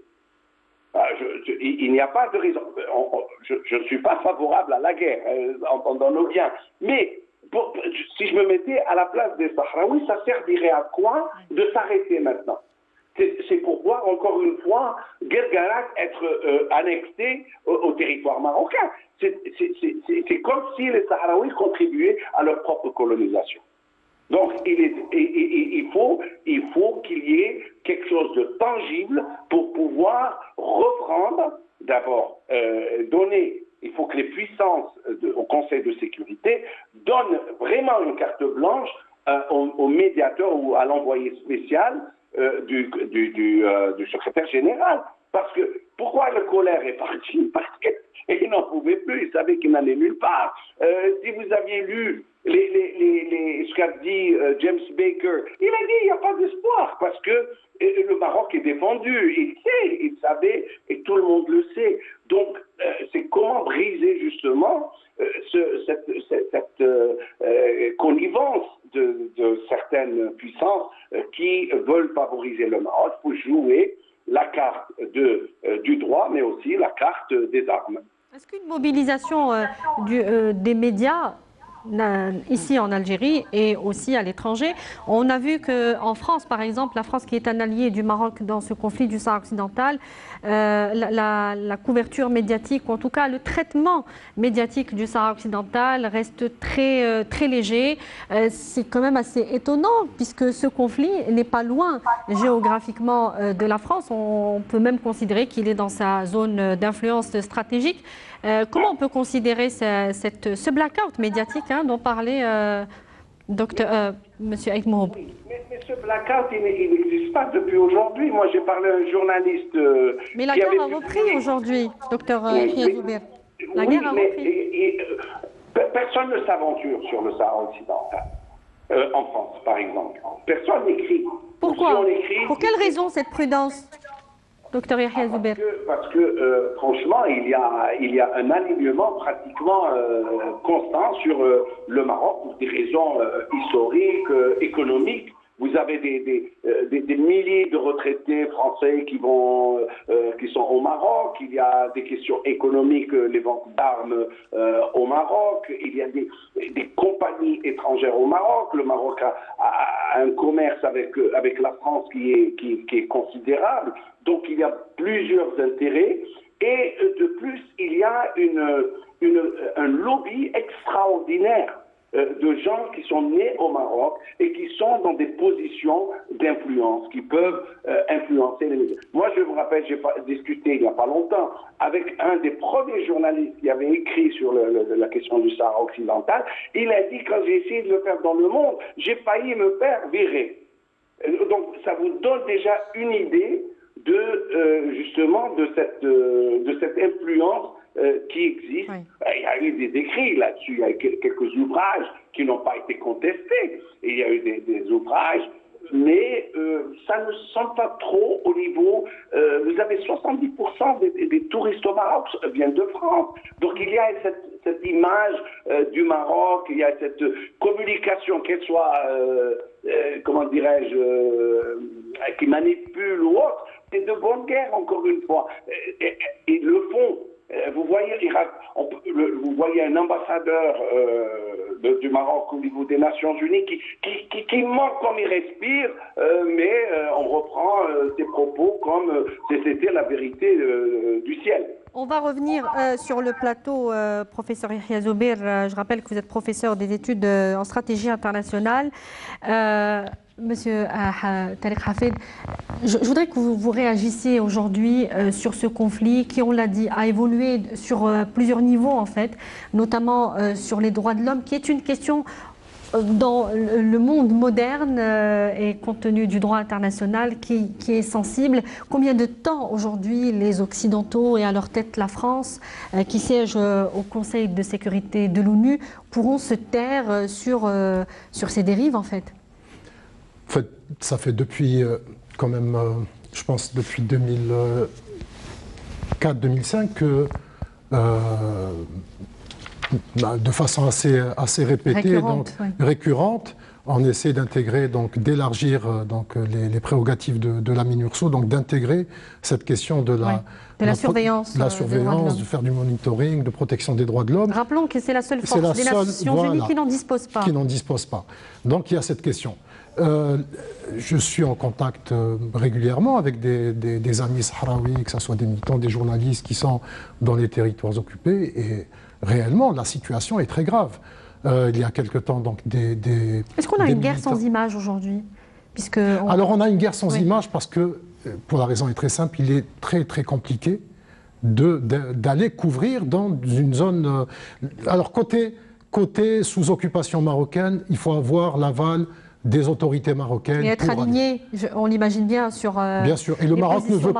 Il n'y a pas de raison. Je ne suis pas favorable à la guerre, entendons-nous bien. Mais si je me mettais à la place des Sahraouis, ça servirait à quoi de s'arrêter maintenant? C'est pour voir encore une fois Guerguerat être annexé au territoire marocain. C'est comme si les Sahraouis contribuaient à leur propre colonisation. Donc il faut qu'il y ait quelque chose de tangible pour pouvoir reprendre, d'abord donner. Il faut que les puissances au Conseil de sécurité donnent vraiment une carte blanche au médiateur ou à l'envoyé spécial du secrétaire général. Parce que, pourquoi le colère est parti? Parce qu'il n'en pouvait plus, il savait qu'il n'allait nulle part. Si vous aviez lu ce qu'a dit James Baker, il a dit il n'y a pas d'espoir, parce que le Maroc est défendu, il savait, et tout le monde le sait. Donc, c'est comment briser justement cette connivence de certaines puissances qui veulent favoriser le Maroc pour jouer la carte du droit, mais aussi la carte des armes. Est-ce qu'une mobilisation des médias ici en Algérie et aussi à l'étranger. On a vu qu'en France, par exemple, la France qui est un allié du Maroc dans ce conflit du Sahara occidental, la couverture médiatique, ou en tout cas le traitement médiatique du Sahara occidental reste très léger. C'est quand même assez étonnant puisque ce conflit n'est pas loin géographiquement de la France. On peut même considérer qu'il est dans sa zone d'influence stratégique. Comment on peut considérer ce blackout médiatique dont parlait M. Aït Mouhoub? Mais ce blackout, il n'existe pas depuis aujourd'hui. Moi, j'ai parlé à un journaliste. Mais la guerre a repris aujourd'hui, docteur Yahya Zoubeir. La guerre a repris. Personne ne s'aventure sur le Sahara occidental, en France, par exemple. Personne n'écrit. Pourquoi? Pour quelle raison cette prudence, docteur Yahya Zoubeir? Parce que franchement, il y a un alignement pratiquement constant sur le Maroc pour des raisons historiques, économiques. Vous avez des milliers de retraités français qui sont au Maroc. Il y a des questions économiques, les ventes d'armes au Maroc. Il y a des compagnies étrangères au Maroc. Le Maroc a un commerce avec la France qui est considérable. Donc il y a plusieurs intérêts. Et de plus, il y a un lobby extraordinaire de gens qui sont nés au Maroc et qui sont dans des positions d'influence, qui peuvent influencer les médias. Moi, je me rappelle, j'ai discuté il n'y a pas longtemps avec un des premiers journalistes qui avait écrit sur la question du Sahara occidental. Il a dit, quand j'ai essayé de le faire dans le monde, j'ai failli me faire virer. Donc, ça vous donne déjà une idée justement de cette influence qui existe. Oui. Il y a eu des écrits là-dessus, il y a eu quelques ouvrages qui n'ont pas été contestés, et il y a eu des ouvrages, mais ça ne semble pas trop au niveau... vous avez 70% des touristes au Maroc viennent de France. Donc il y a cette image du Maroc, il y a cette communication, qu'elle soit, comment dirais-je, qui manipule ou autre. C'est de bonne guerre, encore une fois. Et le fond... Vous voyez un ambassadeur du Maroc au niveau des Nations Unies qui manque comme il respire, mais on reprend ses propos comme si c'était la vérité du ciel. On va revenir sur le plateau, professeur Yahya Zoubeir. Je rappelle que vous êtes professeur des études en stratégie internationale. Monsieur Tariq Hafid, je voudrais que vous réagissiez aujourd'hui sur ce conflit qui, on l'a dit, a évolué sur plusieurs niveaux en fait, notamment sur les droits de l'homme, qui est une question dans le monde moderne et compte tenu du droit international qui est sensible. Combien de temps aujourd'hui les Occidentaux et à leur tête la France, qui siègent au Conseil de sécurité de l'ONU, pourront se taire sur ces dérives en fait? En fait, ça fait depuis, quand même, je pense, depuis 2004-2005 que, de façon assez répétée, récurrente, on essaie d'intégrer, donc d'élargir les prérogatives de la MINURSO, donc d'intégrer cette question de la surveillance, de faire du monitoring, de protection des droits de l'homme. Rappelons que c'est la seule force des Nations Unies qui n'en dispose pas. Qui n'en dispose pas. Donc il y a cette question. Je suis en contact régulièrement avec des amis sahraouis, que ce soit des militants, des journalistes qui sont dans les territoires occupés, et réellement la situation est très grave. Il y a quelque temps, donc Est-ce qu'on a une guerre sans image aujourd'hui? Alors on a une guerre sans image parce que, pour la raison est très simple, il est très très compliqué d'aller couvrir dans une zone... Alors côté sous occupation marocaine, il faut avoir l'aval des autorités marocaines. Et être aligné, on l'imagine bien, sur bien sûr, et le Maroc ne veut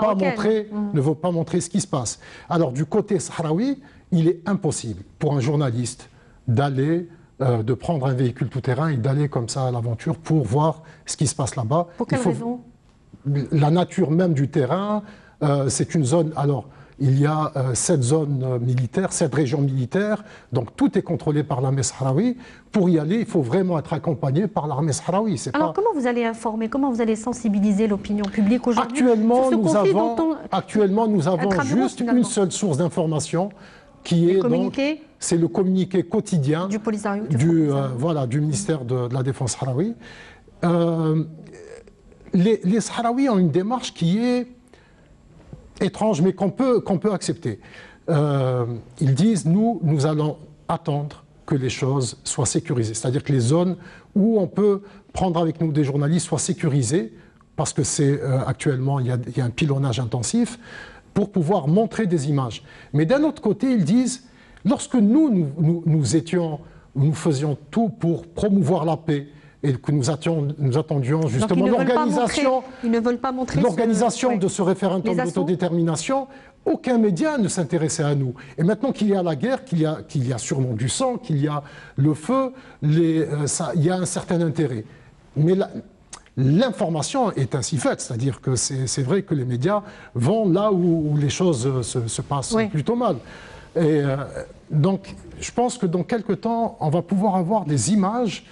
pas montrer ce qui se passe. Alors du côté sahraoui, il est impossible pour un journaliste d'aller, de prendre un véhicule tout-terrain et d'aller comme ça à l'aventure pour voir ce qui se passe là-bas. Pour quelle raison? La nature même du terrain, c'est une zone... Alors, il y a 7 zones militaires, 7 régions militaires, donc tout est contrôlé par l'armée sahraoui. Pour y aller, il faut vraiment être accompagné par l'armée sahraoui. Alors comment vous allez informer, comment vous allez sensibiliser l'opinion publique aujourd'hui? Actuellement, nous avons juste une seule source d'information qui est communiqué c'est le communiqué quotidien du Polisario, du ministère de la Défense sahraoui. Les Sahraouis ont une démarche qui est étrange, mais qu'on peut accepter. Ils disent, nous allons attendre que les choses soient sécurisées. C'est-à-dire que les zones où on peut prendre avec nous des journalistes soient sécurisées, parce que actuellement, il y a un pilonnage intensif, pour pouvoir montrer des images. Mais d'un autre côté, ils disent, lorsque nous faisions tout pour promouvoir la paix, et que nous attendions justement l'organisation de ce référendum d'autodétermination, aucun média ne s'intéressait à nous. Et maintenant qu'il y a la guerre, qu'il y a sûrement du sang, qu'il y a le feu, il y a un certain intérêt. Mais l'information est ainsi faite, c'est-à-dire que c'est vrai que les médias vont là où les choses se passent plutôt mal. Et donc, je pense que dans quelques temps, on va pouvoir avoir des images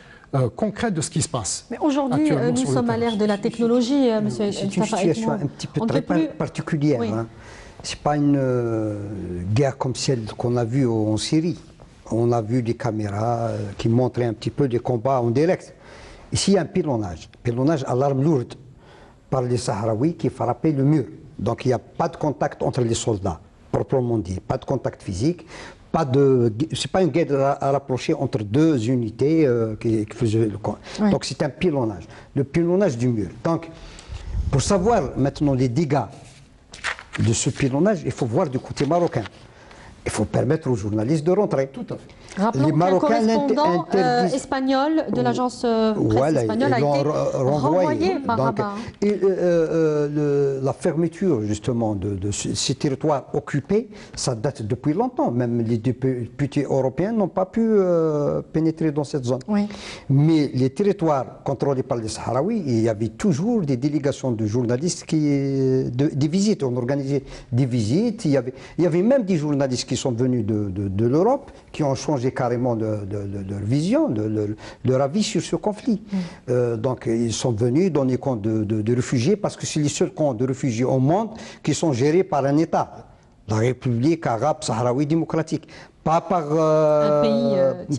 concrètes de ce qui se passe. Mais aujourd'hui, nous sommes à l'ère de la technologie, monsieur. C'est une situation un petit peu très particulière. Oui. Hein. Ce n'est pas une guerre comme celle qu'on a vue en Syrie. On a vu des caméras qui montraient un petit peu des combats en direct. Ici, il y a un pilonnage à l'arme lourde par les Sahraouis qui frappaient le mur. Donc il n'y a pas de contact entre les soldats, proprement dit, pas de contact physique. Ce n'est pas une guerre à rapprocher entre deux unités qui faisaient le camp. Oui. Donc c'est un pilonnage, le pilonnage du mur. Donc pour savoir maintenant les dégâts de ce pilonnage, il faut voir du côté marocain. Il faut permettre aux journalistes de rentrer. Tout à fait. Rappelons qu'un correspondant espagnol de l'agence presse espagnole a été renvoyé par Rabat. La fermeture justement de ces territoires occupés, ça date depuis longtemps. Même les députés européens n'ont pas pu pénétrer dans cette zone. Oui. Mais les territoires contrôlés par les Sahraouis, il y avait toujours des délégations de journalistes des visites. On organisait des visites. Il y avait même des journalistes qui sont venus de l'Europe, qui ont changé carrément de leur vision, de leur avis sur ce conflit. Donc ils sont venus dans les camps de réfugiés, parce que c'est les seuls camps de réfugiés au monde qui sont gérés par un État, la République arabe sahraoui démocratique, pas par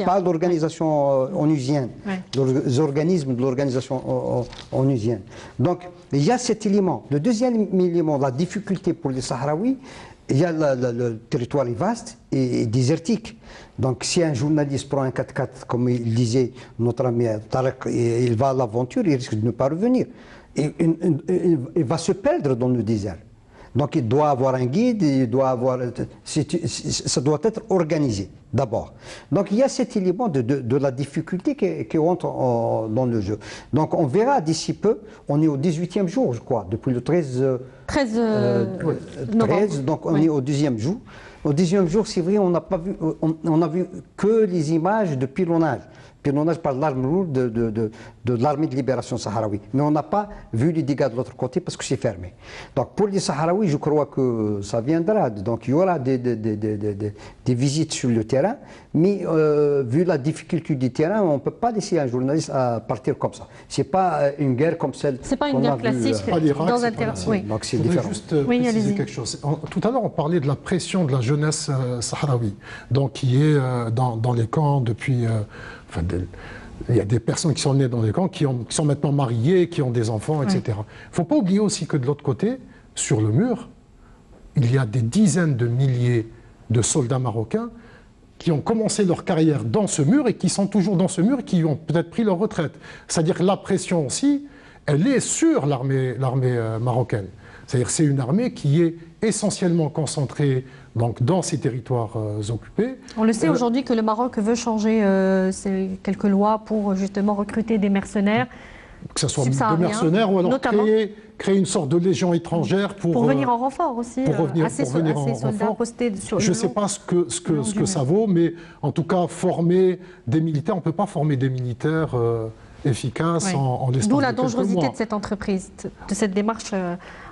pas l'organisation onusienne, les organismes de l'organisation onusienne. Donc il y a cet élément. Le deuxième élément, la difficulté pour les Sahraouis, il y a le territoire est vaste et désertique. Donc si un journaliste prend un 4x4, comme il disait notre ami Tarek, et il va à l'aventure, il risque de ne pas revenir. Il va se perdre dans le désert. Donc il doit avoir un guide, ça doit être organisé d'abord. Donc il y a cet élément de la difficulté qui entre dans le jeu. Donc on verra d'ici peu, on est au 18e jour je crois, depuis le 13 novembre. Donc on est au 10e jour. Au 10e jour, c'est vrai, on n'a vu que les images de pilonnage par l'arme lourde de l'armée de libération sahraoui. Mais on n'a pas vu les dégâts de l'autre côté parce que c'est fermé. Donc pour les Sahraouis, je crois que ça viendra. Donc il y aura des visites sur le terrain, mais vu la difficulté du terrain, on ne peut pas laisser un journaliste partir comme ça. Ce n'est pas une guerre comme celle c'est pas une guerre classique dans un terrain. Oui. Donc c'est différent. Juste préciser quelque chose. Tout à l'heure, on parlait de la pression de la jeunesse sahraoui, donc qui est dans les camps depuis... il y a des personnes qui sont nées dans des camps, qui sont maintenant mariées, qui ont des enfants, etc. Il ne faut pas oublier aussi que de l'autre côté, sur le mur, il y a des dizaines de milliers de soldats marocains qui ont commencé leur carrière dans ce mur et qui sont toujours dans ce mur et qui ont peut-être pris leur retraite. C'est-à-dire que la pression aussi, elle est sur l'armée marocaine. C'est-à-dire que c'est une armée qui est essentiellement concentrée donc, dans ces territoires occupés. On le sait aujourd'hui que le Maroc veut changer quelques lois pour justement recruter des mercenaires. Que ce soit des mercenaires ou alors créer une sorte de légion étrangère pour venir en renfort aussi. Pour venir en renfort. Je ne sais pas ce que ça vaut, mais en tout cas, former des militaires, on ne peut pas former des militaires efficaces en l'espace de quelques mois. D'où la dangerosité de cette entreprise, de cette démarche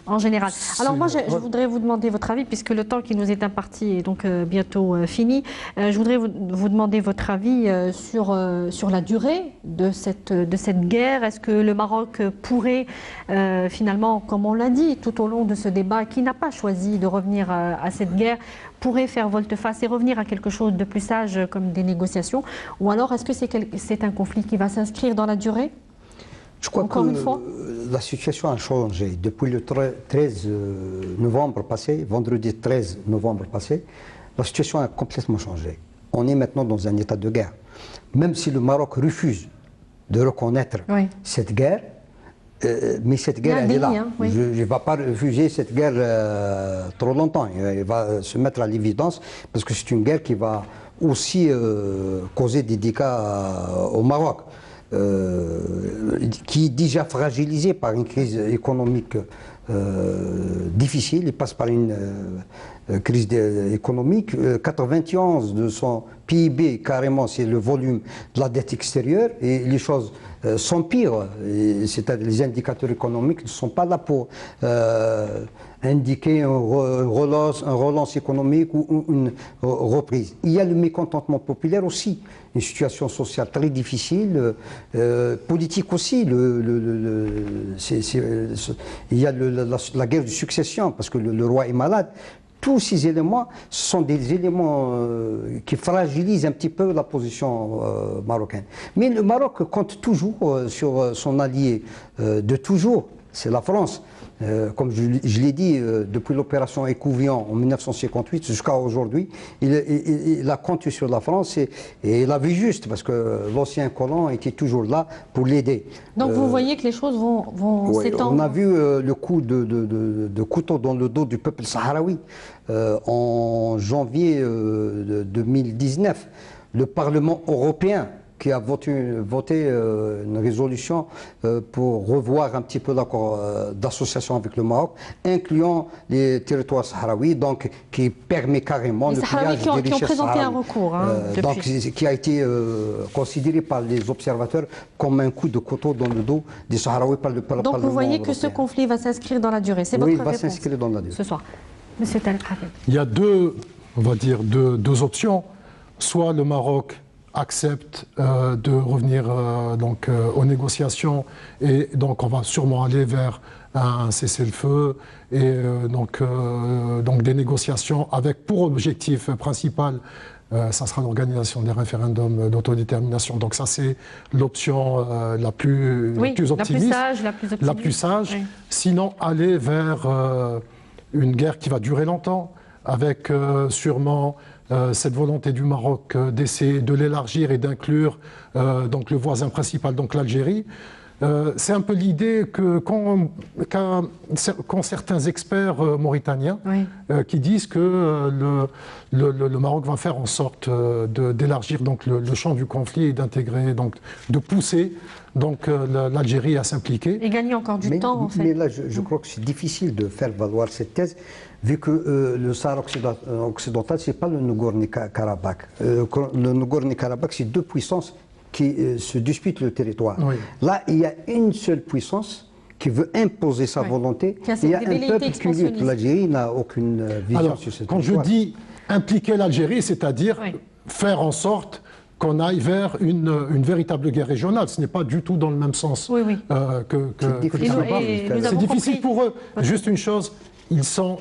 en général. Alors moi, je voudrais vous demander votre avis, puisque le temps qui nous est imparti est donc bientôt fini. Je voudrais vous demander votre avis sur la durée de cette guerre. Est-ce que le Maroc pourrait finalement, comme on l'a dit tout au long de ce débat, qui n'a pas choisi de revenir à cette guerre, pourrait faire volte-face et revenir à quelque chose de plus sage comme des négociations? Ou alors est-ce que c'est un conflit qui va s'inscrire dans la durée? Je crois que la situation a changé. Depuis le 13 novembre passé, vendredi 13 novembre passé, la situation a complètement changé. On est maintenant dans un état de guerre. Même si le Maroc refuse de reconnaître cette guerre, mais cette guerre, elle est là. Hein, oui. Je ne vais pas refuser cette guerre trop longtemps. Il va se mettre à l'évidence parce que c'est une guerre qui va aussi causer des dégâts au Maroc, qui est déjà fragilisé par une crise économique difficile. Il passe par une crise économique. 91 de son PIB, carrément, c'est le volume de la dette extérieure. Et les choses s'empirent. C'est-à-dire les indicateurs économiques ne sont pas là pour indiquer une relance économique ou une reprise. Il y a le mécontentement populaire aussi, une situation sociale très difficile, politique aussi. Il y a la guerre de succession parce que le roi est malade. Tous ces éléments sont des éléments qui fragilisent un petit peu la position marocaine. Mais le Maroc compte toujours sur son allié de toujours, c'est la France. Comme je l'ai dit, depuis l'opération Écouvillon en 1958 jusqu'à aujourd'hui, il a compté sur la France et il a vu juste, parce que l'ancien colon était toujours là pour l'aider. Donc vous voyez que les choses vont s'étendre. On a vu le coup de couteau dans le dos du peuple sahraoui en janvier 2019. Le Parlement européen qui a voté une résolution pour revoir un petit peu l'accord d'association avec le Maroc, incluant les territoires sahraouis, donc qui permet carrément le pillage des richesses qui ont présenté un recours. Donc, qui a été considéré par les observateurs comme un coup de couteau dans le dos des Sahraouis par le Parlement européen. Donc vous voyez que ce conflit va s'inscrire dans la durée. C'est votre réponse? Oui, il va s'inscrire dans la durée. Ce soir. Monsieur Taleb Habib. Il y a deux options. Soit le Maroc accepte de revenir aux négociations et donc on va sûrement aller vers un cessez-le-feu et donc des négociations avec pour objectif principal ça sera l'organisation des référendums d'autodétermination. Donc ça c'est l'option la plus optimiste, la plus sage. Oui. Sinon aller vers une guerre qui va durer longtemps avec sûrement cette volonté du Maroc d'essayer de l'élargir et d'inclure donc le voisin principal, donc l'Algérie. C'est un peu l'idée qu'ont certains experts mauritaniens qui disent que le Maroc va faire en sorte d'élargir donc le champ du conflit et d'intégrer, donc de pousser donc l'Algérie à s'impliquer. Et gagner encore du temps en fait. Mais là je crois que c'est difficile de faire valoir cette thèse vu que le Sahara occidental c'est pas le Nagorno-Karabakh. Le Nagorno-Karabakh c'est deux puissances qui se disputent le territoire. Oui. Là, il y a une seule puissance qui veut imposer sa volonté. Il y a un peuple qui lutte. L'Algérie n'a aucune vision sur cette quand territoire. Je dis impliquer l'Algérie, c'est-à-dire faire en sorte qu'on aille vers une véritable guerre régionale. Ce n'est pas du tout dans le même sens que c'est difficile pour eux. Juste une chose, ils sont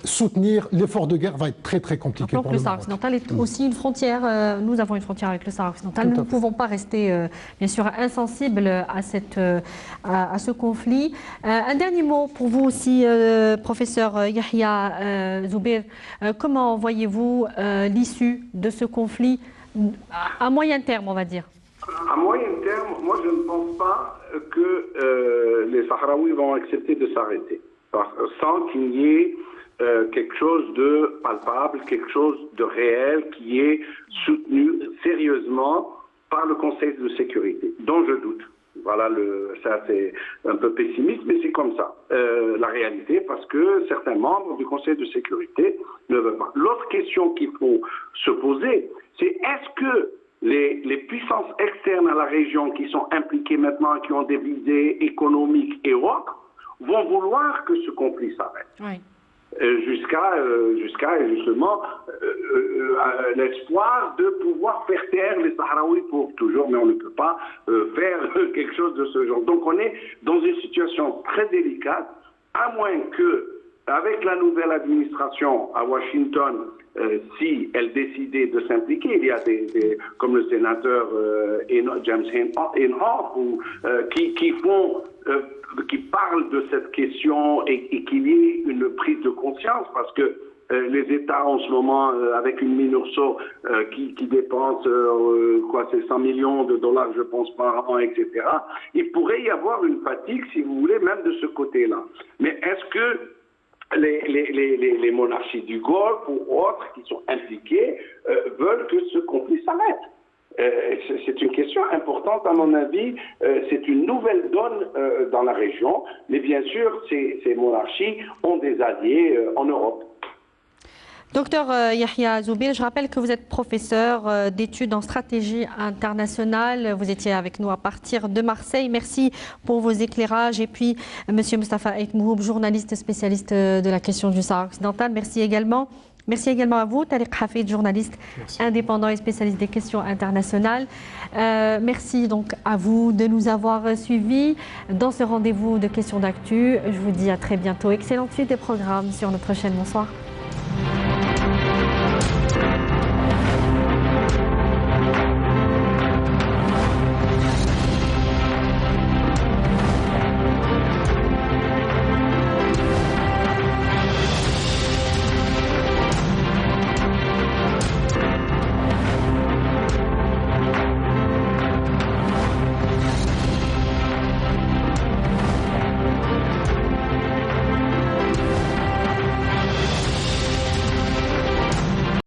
soutenir l'effort de guerre va être très très compliqué pour le Sahara occidental est aussi une frontière. Nous avons une frontière avec le Sahara occidental. Nous ne pouvons pas rester bien sûr insensibles à ce conflit. Un dernier mot pour vous aussi, professeur Yahya Zoubeir. Comment voyez-vous l'issue de ce conflit à moyen terme, on va dire? À moyen terme, moi je ne pense pas que les Sahraouis vont accepter de s'arrêter. Sans qu'il y ait quelque chose de palpable, quelque chose de réel qui est soutenu sérieusement par le Conseil de sécurité, dont je doute. Voilà, ça c'est un peu pessimiste, mais c'est comme ça, la réalité, parce que certains membres du Conseil de sécurité ne veulent pas. L'autre question qu'il faut se poser, c'est est-ce que les puissances externes à la région qui sont impliquées maintenant, qui ont des visées économiques et autres, vont vouloir que ce conflit s'arrête. Oui. Jusqu'à justement l'espoir de pouvoir faire taire les Sahraouis pour toujours, mais on ne peut pas faire quelque chose de ce genre. Donc on est dans une situation très délicate, à moins que, avec la nouvelle administration à Washington, si elle décidait de s'impliquer, il y a comme le sénateur James Inhofe, qui parlent de cette question et qu'il y ait une prise de conscience, parce que les États en ce moment, avec une MINURSO qui dépense c'est 100 millions de dollars, je pense, par an, etc. Il pourrait y avoir une fatigue, si vous voulez, même de ce côté-là. Mais est-ce que les monarchies du Golfe ou autres qui sont impliquées veulent que ce conflit s'arrête? C'est une question importante à mon avis. C'est une nouvelle donne dans la région. Mais bien sûr, ces monarchies ont des alliés en Europe. Docteur Yahya Zoubil, je rappelle que vous êtes professeur d'études en stratégie internationale. Vous étiez avec nous à partir de Marseille. Merci pour vos éclairages. Et puis, Monsieur Mostafa Ait Mouhoub, journaliste spécialiste de la question du Sahara occidental. Merci également. Merci également à vous, Tariq Hafid, journaliste indépendant et spécialiste des questions internationales. Merci donc à vous de nous avoir suivis dans ce rendez-vous de questions d'actu. Je vous dis à très bientôt. Excellente suite des programmes sur notre chaîne. Bonsoir.